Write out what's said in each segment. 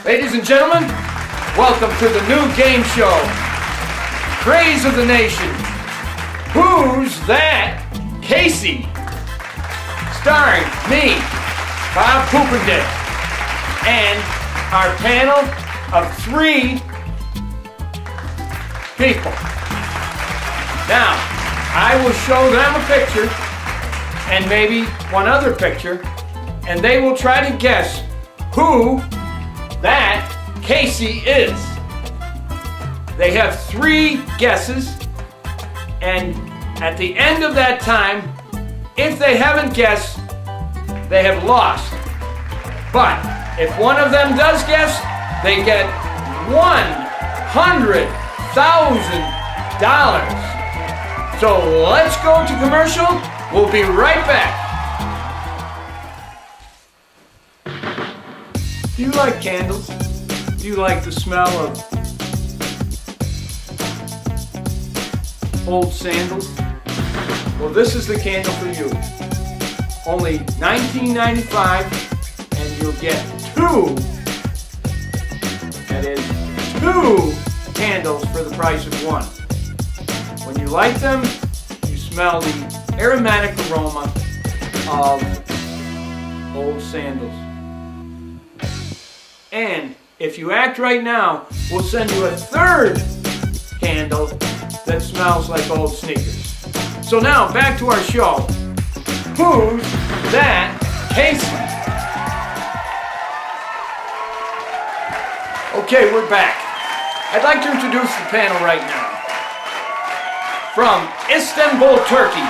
Ladies and gentlemen, welcome to the new game show, Craze of the Nation. Who's That Casey? Starring me, Bob Poopendale, and our panel of 3 people. Now, I will show them a picture and maybe one other picture, and they will try to guess who that Casey is. They have 3 guesses, and at the end of that time, if they haven't guessed, they have lost. But if one of them does guess, they get $100,000. So let's go to commercial. We'll be right back. Do you like candles? Do you like the smell of old sandals? Well, this is the candle for you. Only $19.95, and you'll get 2. That is 2 candles for the price of 1. When you light them, you smell the aromatic aroma of old sandals. And if you act right now, we'll send you a 3rd candle that smells like old sneakers. So now, back to our show. Who's That Casey? Okay, we're back. I'd like to introduce the panel right now. From Istanbul, Turkey,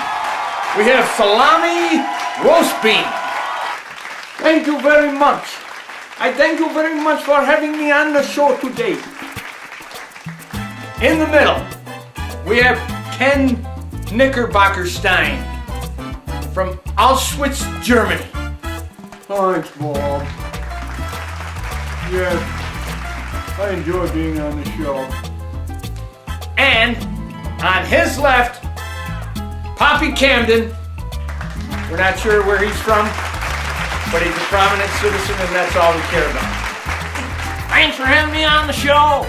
we have Salami Roast Bean. Thank you very much. I thank you very much for having me on the show today. In the middle, we have Ken Knickerbockerstein from Auschwitz, Germany. Thanks, Bob. Yes, I enjoy being on the show. And on his left, Poppy Camden. We're not sure where he's from, but he's a prominent citizen, and that's all we care about. Thanks for having me on the show.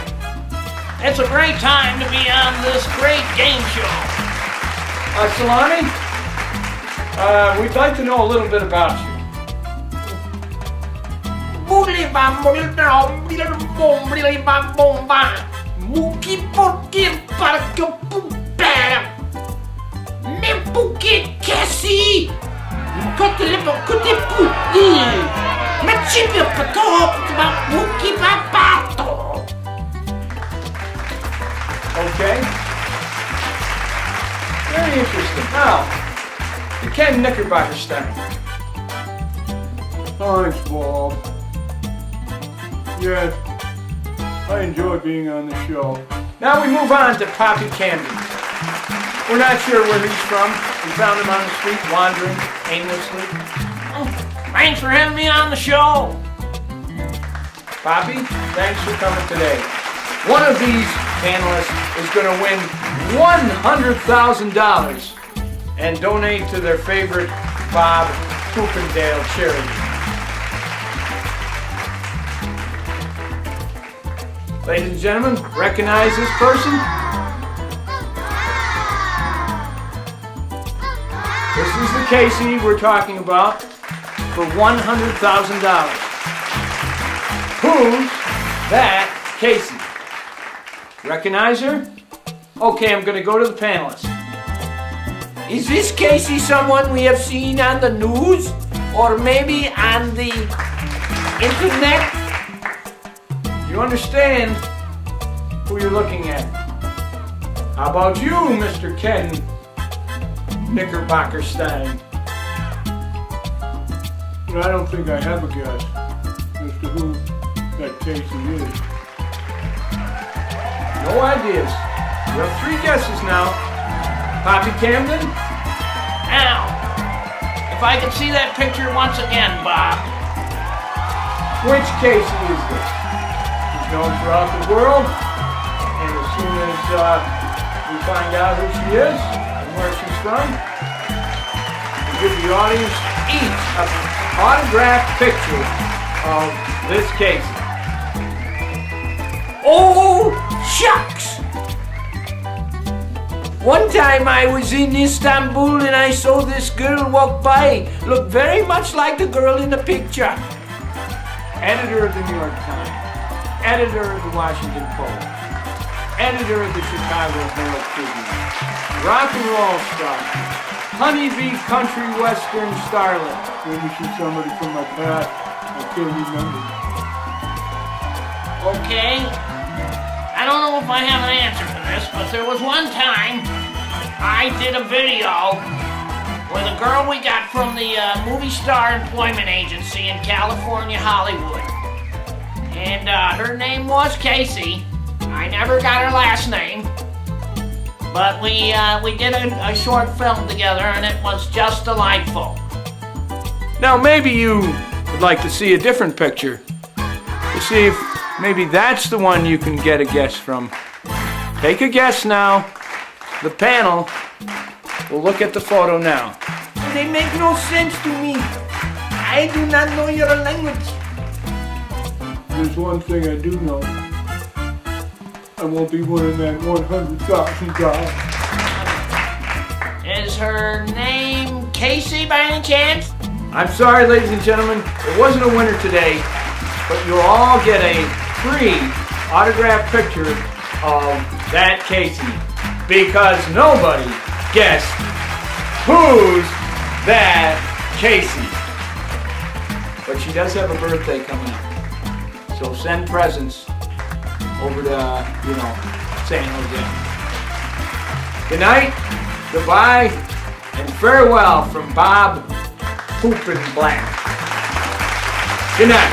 It's a great time to be on this great game show. Salami, we'd like to know a little bit about you. Okay. Very interesting. Now, to Ken Knickerbockerstein. Thanks, Bob. Yes, I enjoy being on the show. Now we move on to Poppy Camden. We're not sure where he's from. We found him on the street wandering aimlessly. Thanks for having me on the show. Poppy, thanks for coming today. One of these panelists is going to win $100,000 and donate to their favorite Bob Poopendale charity. Ladies and gentlemen, recognize this person? This is the Casey we're talking about for $100,000. Who's that Casey? Recognize her? Okay, I'm going to go to the panelists. Is this Casey someone we have seen on the news? Or maybe on the internet? You understand who you're looking at. How about you, Mr. Ken Knickerbockerstein? But I don't think I have a guess as to who that Casey is. No ideas. You have 3 guesses now. Poppy Camden? Now, if I could see that picture once again, Bob. Which Casey is this? She's known throughout the world, and as soon as we find out who she is and where she's from, we'll give the audience each an autographed picture of this Casey. Oh, shucks! One time I was in Istanbul and I saw this girl walk by. Looked very much like the girl in the picture. Editor of the New York Times, editor of the Washington Post, editor of the Chicago Herald Tribune, rock and roll star, honeybee country western starlet. Maybe she's somebody from my past. I can't remember. Okay. I don't know if I have an answer for this, but there was one time I did a video with a girl we got from the Movie Star Employment Agency in California, Hollywood. And her name was Casey. I never got her last name. But we did a short film together, and it was just delightful. Now maybe you would like to see a different picture to see if maybe that's the one you can get a guess from. Take a guess now. The panel will look at the photo now. They make no sense to me. I do not know your language. There's one thing I do know. I won't be winning that $100,000. Is her name Casey by any chance? I'm sorry, ladies and gentlemen, it wasn't a winner today, but you'll all get a free autographed picture of that Casey because nobody guessed who's that Casey. But she does have a birthday coming up, so send presents over to, San Jose. Good night, goodbye, and farewell from Bob Poopin' Black. Good night.